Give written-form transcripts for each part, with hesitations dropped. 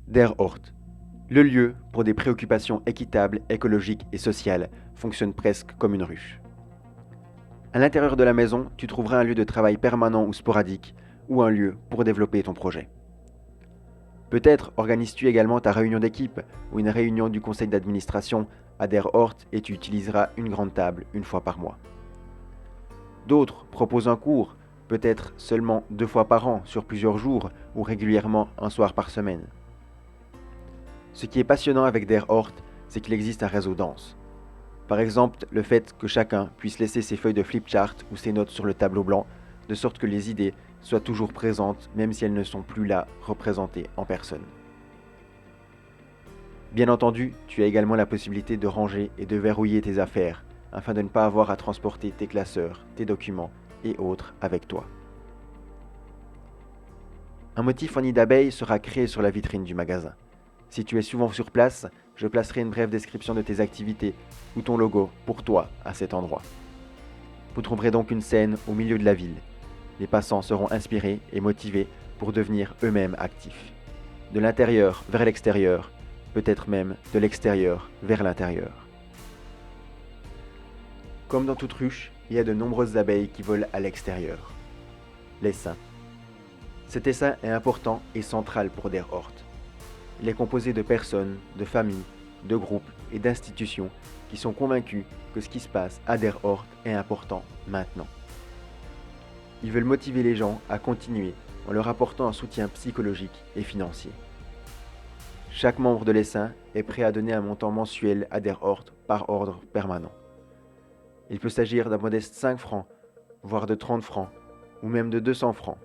Der Ort. Le lieu pour des préoccupations équitables, écologiques et sociales fonctionne presque comme une ruche. À l'intérieur de la maison, tu trouveras un lieu de travail permanent ou sporadique, ou un lieu pour développer ton projet. Peut-être organises-tu également ta réunion d'équipe ou une réunion du conseil d'administration à Der Ort et tu utiliseras une grande table une fois par mois. D'autres proposent un cours, peut-être seulement 2 fois par an sur plusieurs jours ou régulièrement un soir par semaine. Ce qui est passionnant avec Der Ort, c'est qu'il existe un réseau dense. Par exemple, le fait que chacun puisse laisser ses feuilles de flipchart ou ses notes sur le tableau blanc, de sorte que les idées soient toujours présentes même si elles ne sont plus là représentées en personne. Bien entendu, tu as également la possibilité de ranger et de verrouiller tes affaires afin de ne pas avoir à transporter tes classeurs, tes documents et autres avec toi. Un motif en nid d'abeille sera créé sur la vitrine du magasin. Si tu es souvent sur place, je placerai une brève description de tes activités ou ton logo pour toi à cet endroit. Vous trouverez donc une scène au milieu de la ville. Les passants seront inspirés et motivés pour devenir eux-mêmes actifs. De l'intérieur vers l'extérieur, peut-être même de l'extérieur vers l'intérieur. Comme dans toute ruche, il y a de nombreuses abeilles qui volent à l'extérieur. L'essaim. Cet essaim est important et central pour Der Ort. Il est composé de personnes, de familles, de groupes et d'institutions qui sont convaincus que ce qui se passe à Der Ort est important maintenant. Ils veulent motiver les gens à continuer en leur apportant un soutien psychologique et financier. Chaque membre de l'essaim est prêt à donner un montant mensuel à Der Ort par ordre permanent. Il peut s'agir d'un modeste 5 francs, voire de 30 francs, ou même de 200 francs.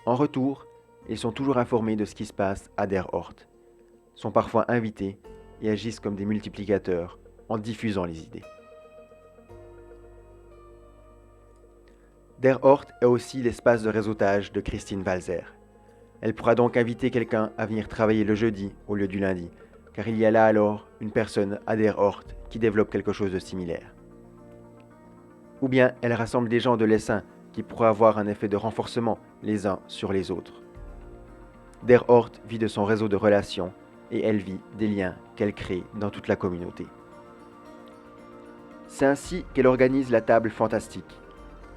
En retour, ils sont toujours informés de ce qui se passe à Der Ort, sont parfois invités et agissent comme des multiplicateurs en diffusant les idées. Der Ort est aussi l'espace de réseautage de Christine Walzer. Elle pourra donc inviter quelqu'un à venir travailler le jeudi au lieu du lundi, car il y a là alors une personne à Der Ort qui développe quelque chose de similaire. Ou bien elle rassemble des gens de l'essaim qui pourraient avoir un effet de renforcement les uns sur les autres. Der Ort vit de son réseau de relations et elle vit des liens qu'elle crée dans toute la communauté. C'est ainsi qu'elle organise la table fantastique.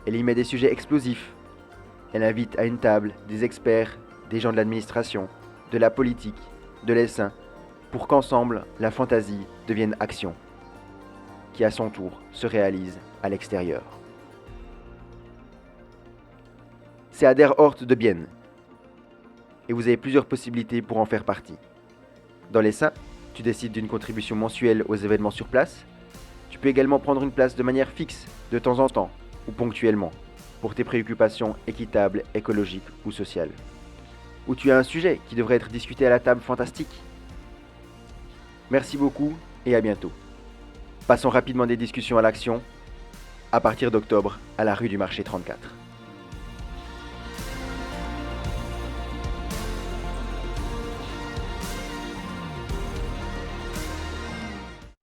Elle y met des sujets explosifs. Elle invite à une table des experts, des gens de l'administration, de la politique, de l'essaim, pour qu'ensemble la fantaisie devienne action, qui à son tour se réalise à l'extérieur. C'est à Der Ort de Bienne, et vous avez plusieurs possibilités pour en faire partie. Dans l'essaim, tu décides d'une contribution mensuelle aux événements sur place. Tu peux également prendre une place de manière fixe, de temps en temps, ou ponctuellement, pour tes préoccupations équitables, écologiques ou sociales. Ou tu as un sujet qui devrait être discuté à la table fantastique. Merci beaucoup et à bientôt. Passons rapidement des discussions à l'action, à partir d'octobre, à la rue du Marché 34.